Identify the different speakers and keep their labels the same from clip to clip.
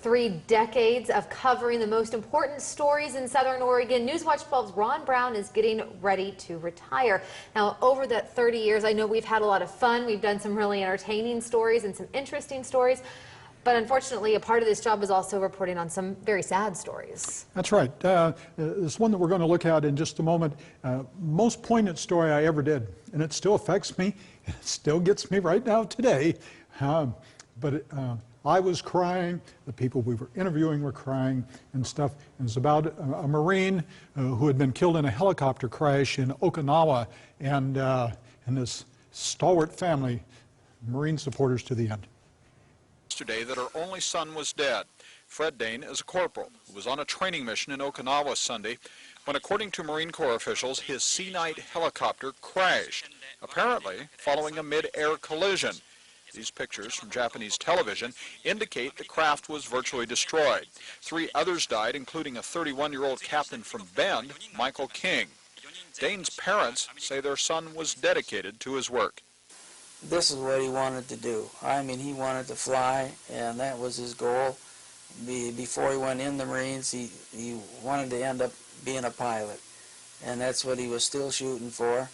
Speaker 1: 3 decades of covering the most important stories in Southern Oregon, NewsWatch 12's Ron Brown is getting ready to retire. Now, over that 30 years, I know we've had a lot of fun. We've done some really entertaining stories and some interesting stories. But unfortunately, a part of this job is also reporting on some very sad stories.
Speaker 2: That's right. This one that we're going to look at in just a moment, most poignant story I ever did, and it still affects me. It still gets me right now today. I was crying, the people we were interviewing were crying and stuff. It was about a Marine who had been killed in a helicopter crash in Okinawa, and this stalwart family, Marine supporters to the end.
Speaker 3: Yesterday that her only son was dead. Fred Dane is a corporal who was on a training mission in Okinawa Sunday when, according to Marine Corps officials, his Sea-Knight helicopter crashed, apparently following a mid-air collision. These pictures from Japanese television indicate the craft was virtually destroyed. 3 others died, including a 31-year-old captain from Bend, Michael King. Dane's parents say their son was dedicated to his work.
Speaker 4: This is what he wanted to do. I mean, he wanted to fly, and that was his goal. Before he went in the Marines, he wanted to end up being a pilot, and that's what he was still shooting for.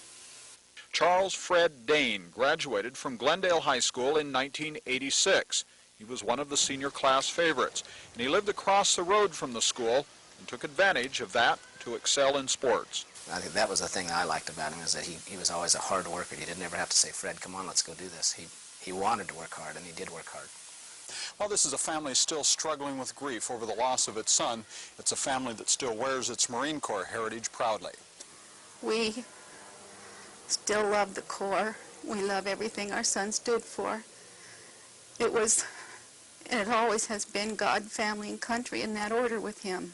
Speaker 3: Charles Fred Dane graduated from Glendale High School in 1986. He was one of the senior class favorites, and he lived across the road from the school and took advantage of that to excel in sports.
Speaker 5: I think that was the thing I liked about him, is that he was always a hard worker. He didn't ever have to say, Fred, come on, let's go do this. He wanted to work hard, and he did work hard.
Speaker 6: While this is a family still struggling with grief over the loss of its son, it's a family that still wears its Marine Corps heritage proudly.
Speaker 7: We still love the Corps. We love everything our son stood for. It was, and it always has been, God, family, and country in that order with him.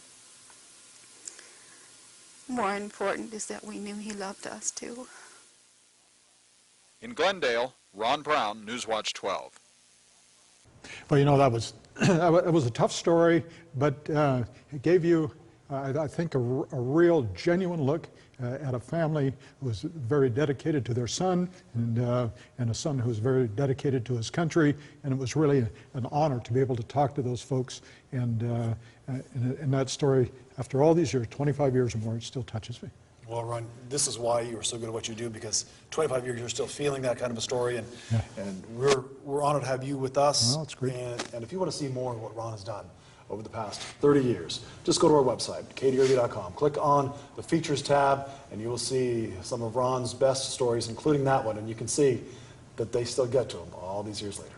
Speaker 7: More important is that we knew he loved us too.
Speaker 3: In Glendale, Ron Brown, NewsWatch 12.
Speaker 2: Well, you know, that was a tough story, but it gave you, I think, a real, genuine look at a family who was very dedicated to their son, and a son who was very dedicated to his country. And it was really an honor to be able to talk to those folks. And that story, after all these years, 25 years or more, it still touches me.
Speaker 8: Well, Ron, this is why you are so good at what you do, because 25 years you're still feeling that kind of a story, and
Speaker 2: yeah.
Speaker 8: And we're honored to have you with us.
Speaker 2: Well, it's great.
Speaker 8: And if you want to see more of what Ron has done over the past 30 years, just go to our website, ktrv.com. Click on the Features tab, and you will see some of Ron's best stories, including that one, and you can see that they still get to him all these years later.